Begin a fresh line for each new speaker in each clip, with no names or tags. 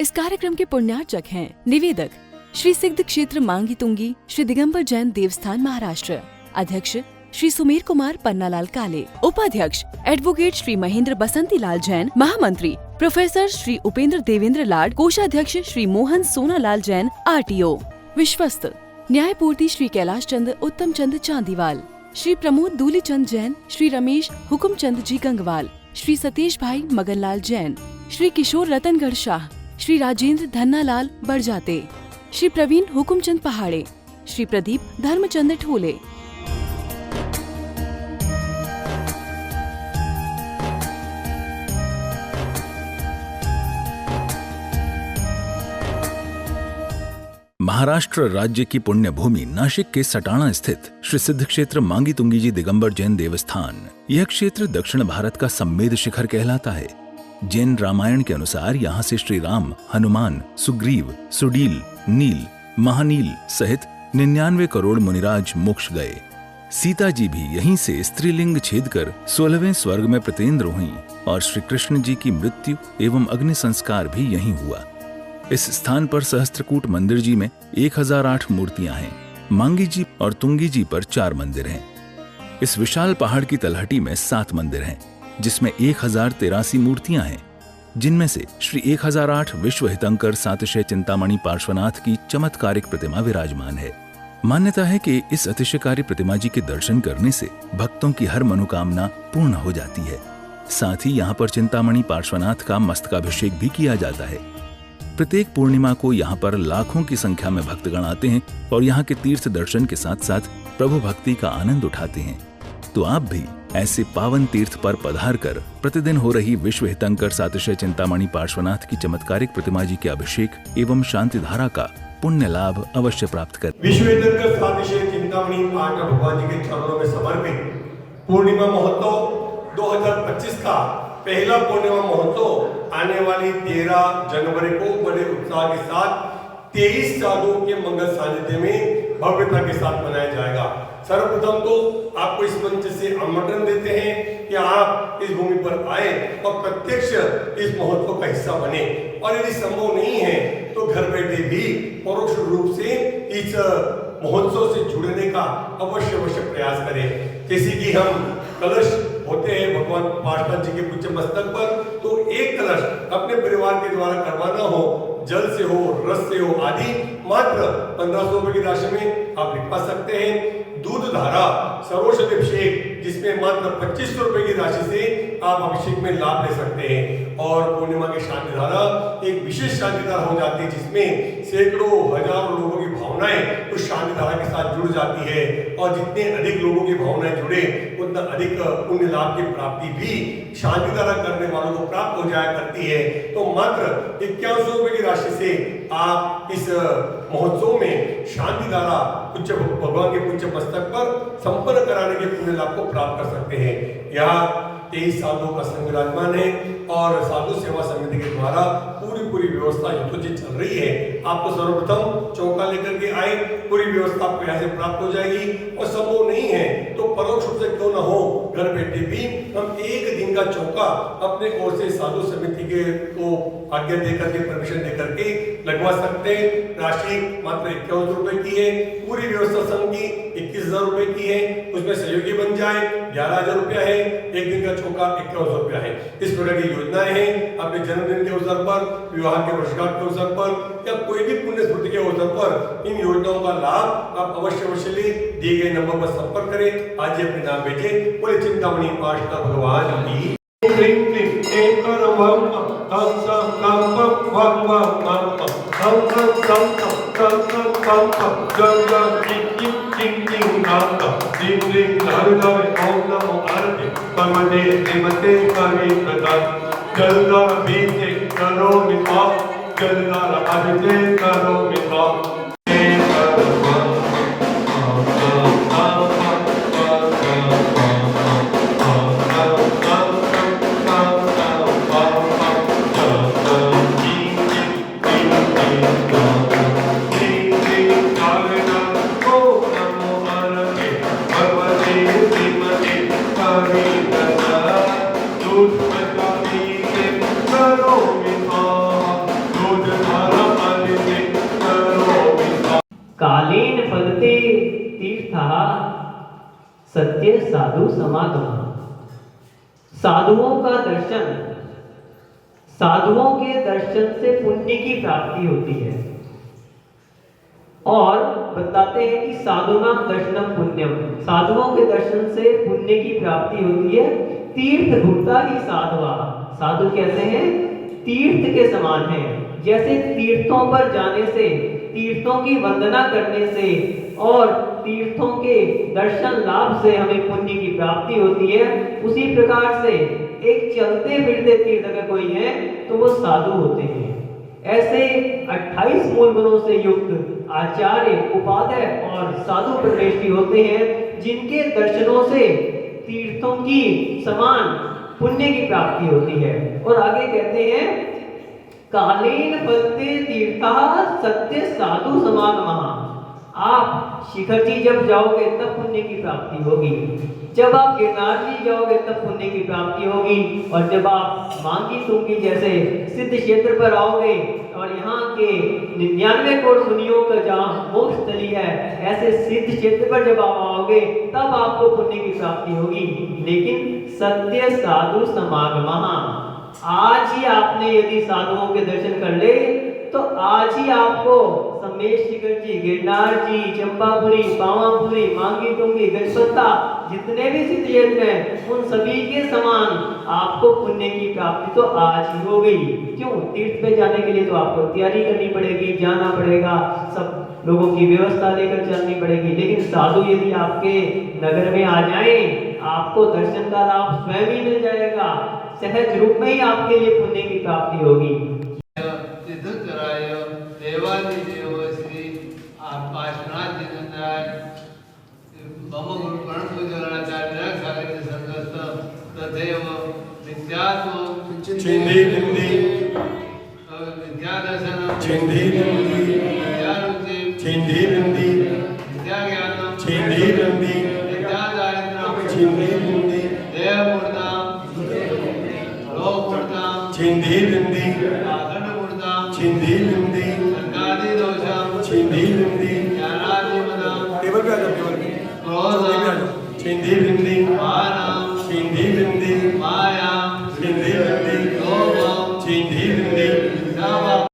इस कार्यक्रम के पुण्यार्चक हैं निवेदक श्री सिद्ध क्षेत्र मांगी तुंगी श्री दिगंबर जैन देवस्थान महाराष्ट्र, अध्यक्ष श्री सुमेर कुमार पन्नालाल काले, उपाध्यक्ष एडवोकेट श्री महेंद्र बसंती लाल जैन, महामंत्री प्रोफेसर श्री उपेंद्र देवेंद्र लाड, कोषाध्यक्ष श्री मोहन सोनालाल जैन RTO, विश्वस्त न्यायपूर्ति श्री कैलाश चंद उत्तम चंद चांदीवाल, श्री प्रमोद दूली चंद जैन, श्री रमेश हुकुम चंद जी गंगवाल, श्री सतीश भाई मगनलाल जैन, श्री किशोर रतनगढ़ शाह, श्री राजेंद्र धन्नालाल बड़जाते, श्री प्रवीण हुकुमचंद पहाड़े, श्री प्रदीप धर्मचंद ठोले।
महाराष्ट्र राज्य की पुण्य भूमि नाशिक के सटाणा स्थित श्री सिद्ध क्षेत्र मांगी तुंगी जी दिगंबर जैन देवस्थान, यह क्षेत्र दक्षिण भारत का सम्मेद शिखर कहलाता है। जैन रामायण के अनुसार यहाँ से श्री राम, हनुमान, सुग्रीव, सुडील, नील, महानील सहित 99 करोड़ मुनिराज मोक्ष गए। सीता जी भी यहीं से स्त्रीलिंग छेद कर 16वें स्वर्ग में प्रतिन्द्र हुई और श्री कृष्ण जी की मृत्यु एवं अग्नि संस्कार भी यहीं हुआ। इस स्थान पर सहस्त्रकूट मंदिर जी में 1008 मूर्तियां हैं। मांगी जी और तुंगी जी पर 4 मंदिर हैं। इस विशाल पहाड़ की तलहटी में 7 मंदिर हैं, जिसमें 1083 मूर्तियां हैं, जिनमें से श्री 1008 विश्व हितंकर सातिशय चिंतामणि पार्श्वनाथ की चमत्कारिक प्रतिमा विराजमान है। मान्यता है कि इस अतिशयकारी प्रतिमा जी के दर्शन करने से भक्तों की हर मनोकामना पूर्ण हो जाती है। साथ ही यहाँ पर चिंतामणि पार्श्वनाथ का मस्तकाभिषेक भी किया जाता है। प्रत्येक पूर्णिमा को यहाँ पर लाखों की संख्या में भक्तगण आते हैं और यहाँ के तीर्थ दर्शन के साथ साथ प्रभु भक्ति का आनंद उठाते हैं। तो आप भी ऐसे पावन तीर्थ पर पधार कर प्रतिदिन हो रही विश्व हितंकर सातिशय चिंतामणि पार्श्वनाथ की चमत्कारिक प्रतिमा जी के अभिषेक एवं शांति धारा का पुण्य लाभ अवश्य प्राप्त कर।
विश्व हितंकर सातिशय चिंतामणि पार्श्वनाथ भगवान जी के चरणों में समर्पित पूर्णिमा महोत्सव 2025 का पहला पूर्णिमा महोत्सव आने वाली 13 जनवरी को बड़े उत्साह के साथ 23 साधुओं के मंगल सानिध्य में भव्यता के साथ मनाया जाएगा। सर्वप्रथम तो आपको इस मंच से आमंत्रण देते हैं कि आप इस भूमि पर आए और प्रत्यक्ष इस महोत्सव का हिस्सा बने, और यदि संभव नहीं है तो घर बैठे भी परोक्ष रूप से इस महोत्सव से जुड़ने का अवश्य प्रयास करें। जैसे कि हम कलश होते हैं भगवान पार्श्वनाथ जी के पूज्य मस्तक पर, तो एक कलश अपने परिवार के द्वारा करवाना हो, जल से हो, रस से हो आदि, मात्र 1500 रुपए की राशि में आप लिखवा सकते हैं। दूध धारा सर्वौषधि अभिषेक, जिसमें मात्र 2500 रुपए की राशि से आप अभिषेक में लाभ ले सकते हैं। और पूर्णिमा की शांति धारा एक विशेष शांति धारा हो जाती है, जिसमें सैकड़ों हजारों लोगों की भावनाएं उस शांति धारा के साथ जुड़ जाती है, और जितने अधिक लोगों की भावनाएं जुड़े उतना अधिक पुण्य लाभ की प्राप्ति भी शांति धारा करने वालों को प्राप्त हो जाया करती है। तो मात्र 5100 रुपए की राशि से आप इस महोत्सव में शांति धारा भगवान के पूज्य मस्तक पर संपन्न कराने के पुण्य लाभ को प्राप्त कर सकते हैं। यहाँ 23 साधुओं का संघ विराजमान है और साधु सेवा समिति के द्वारा पूरी व्यवस्था यथोचित चल रही है। आपको सर्वप्रथम चौका लेकर के आए, पूरी व्यवस्था आपको यहाँ से प्राप्त हो जाएगी, और संभव नहीं है तो परोक्ष रूप से क्यों न हो, घर बैठे भी हम 1 दिन का चौका अपने ओर से साधु समिति के को आज्ञा देकर के, परमिशन देकर के लगवा सकते हैं। राशि मात्र 51 रुपए की है। पूरी व्यवस्था संघ की 21,000 रुपए की है। उसमें सहयोगी बन जाए 11,000 रुपया है। 1 दिन का चौका 5100 रुपया है। इस प्रकार की योजनाएं हैं। अपने जन्मदिन के अवसर पर, विवाह के वर्षगांठ के अवसर पर, या कोई भी पुण्य स्मृति के अवसर पर इन योजनाओं का लाभ आप अवश्य ले दिए गए नंबर पर संपर्क करें। आज ही अपने नाम भेजें। बोले चिंतामणि पार्श्वनाथ भगवान की।
सत्य साधु समागम। साधुओं का दर्शन, साधुओं के दर्शन से पुण्य की प्राप्ति होती है। और बताते हैं कि साधुनाम दर्शनम पुण्यम, साधुओं के दर्शन से पुण्य की प्राप्ति होती है। तीर्थ भूता ही साधवा, साधु कैसे हैं? तीर्थ के समान हैं। जैसे तीर्थों पर जाने से, तीर्थों की वंदना करने से और तीर्थों के दर्शन लाभ से हमें पुण्य की प्राप्ति होती है, उसी प्रकार से एक चलते फिरते तीर्थ अगर कोई है तो वो साधु होते हैं। ऐसे 28 मूल गुणों से युक्त आचार्य, उपाध्याय और साधु परमेष्ठी होते हैं, जिनके दर्शनों से तीर्थों की समान पुण्य की प्राप्ति होती है। और आगे कहते हैं कालेन फलते तीर्था सत्य साधु समागमः। आप शिखर जी जब जाओगे तब पुण्य की प्राप्ति होगी, जब आप गिरनार जी जाओगे तब पुण्य की प्राप्ति होगी, और जब आप मांगी तुंगी जैसे सिद्ध क्षेत्र पर आओगे और यहाँ के 99 करोड़ मुनियों का जहाँ मोक्ष स्थली है, ऐसे सिद्ध क्षेत्र पर जब आप आओगे तब आपको पुण्य की प्राप्ति होगी। लेकिन सत्य साधु समागमः, आज ही आपने यदि साधुओं के दर्शन कर ले तो आज ही आपको समेश शिखर जी, गिरनार जी, चंपापुरी, पावापुरी, मांगी तुंगी, गजपत्ता, जितने भी सिद्ध क्षेत्र हैं उन सभी के समान आपको पुण्य की प्राप्ति तो आज ही हो गई। क्यों? तीर्थ पे जाने के लिए तो आपको तैयारी करनी पड़ेगी, जाना पड़ेगा, सब लोगों की व्यवस्था लेकर चलनी पड़ेगी। लेकिन साधु यदि आपके नगर में आ जाए, आपको दर्शन का लाभ स्वयं ही मिल जाएगा, सहज रूप में ही आपके लिए पुण्य की प्राप्ति होगी।
देवादि देव श्री पार्श्वनाथ जिनेन्द्राय मम गुरु प्रणव पूजनाचार्य सागर संगत तदेव विद्यात्म
चिंधी बिंदी
विद्यादर्शन
चिंधी बिंदी
विद्यारुचि
चिंधी बिंदी
विद्याज्ञानम
चिंधी बिंदी
विद्यादारिद्र्यम
चिंधी बिंदी
देवमूर्ताम लोकमूर्ताम
चिंधी बिंदी
आदरणमूर्ताम
चिंधी बिंदी
संगादिदोषम
चिंधी बिंदी
ज्ञानादिमदम
टेबल पे आ जाओ, टेबल पे
क्रोधम
चिंधी बिंदी
मानम
चिंधी बिंदी
मायाम
चिंधी बिंदी
लोभम
चिंधी बिंदी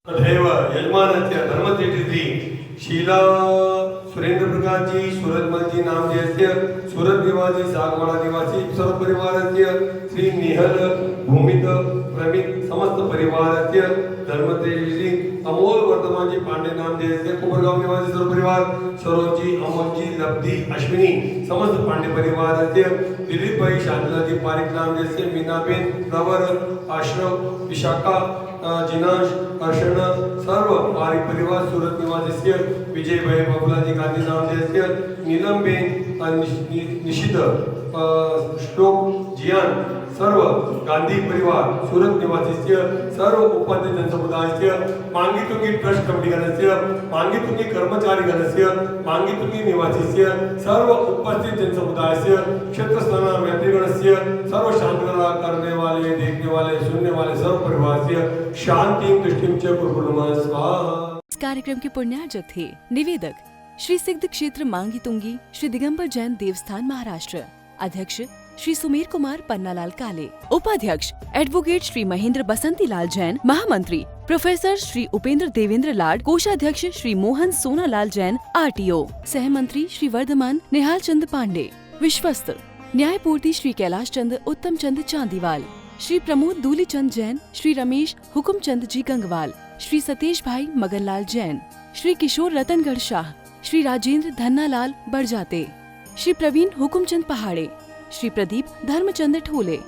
तथैव यजमानस्य धर्मतीर्थी शीला सुरेंद्र प्रकाश जी, सूरजमल जी नाम जैस्य सूरत निवासी, सागवाड़ा निवासी सर्व परिवारस्य श्री निहल भूमित प्रमित समस्त परिवारस्य धर्मतेजी अमोल वर्धमान जी पांडे नाम जैसे कुबरगांव निवासी सर्व परिवार, सरोज जी, अमोल जी, लब्धि, अश्विनी समस्त पांडे परिवारस्य दिलीप भाई, शांतला जी पारिक नाम जैसे मीनाबेन, प्रवर, आश्रव, विशाखा, जिनाश, अर्षण सर्व पारिक परिवार सूरत निवासी विजय भाई, बाबूला जी गांधी नाम जैसे नीलम बेन, निशिद, श्लोक, जियान सर्व गांधी परिवार सूरत निवासी सर्व उपाध्याय जनसमुदाय मांगी तुंगी ट्रस्ट कमिटी गणस्य मांगी तुंगी कर्मचारी गणस्य मांगी तुंगी निवासी सर्व उपस्थित जनसमुदाय क्षेत्र स्नान मैत्री गणस्य सर्व शांति करने वाले, देखने वाले, सुनने वाले सर्व परिवार से शांति दृष्टि च कुर्कुर्म स्वाहा।
इस कार्यक्रम के पुण्यार्जक थे निवेदक श्री सिद्ध क्षेत्र मांगी तुंगी श्री दिगंबर जैन देवस्थान महाराष्ट्र, अध्यक्ष श्री सुमेर कुमार पन्नालाल काले, उपाध्यक्ष एडवोकेट श्री महेंद्र बसंती लाल जैन, महामंत्री प्रोफेसर श्री उपेंद्र देवेंद्र लाड, कोषाध्यक्ष श्री मोहन सोनालाल जैन RTO, सहमंत्री श्री वर्धमान निहाल चंद पांडे, विश्वस्त न्यायपूर्ति श्री कैलाश चंद उत्तम चंद चांदीवाल, श्री प्रमोद दूली चंद जैन, श्री रमेश हुकुम चंद जी गंगवाल, श्री सतीश भाई मगनलाल जैन, श्री किशोर रतनगढ़ शाह, श्री राजेंद्र धन्नालाल बड़जाते, श्री प्रवीण हुकुमचंद पहाड़े, श्री प्रदीप धर्मचंद ठोले।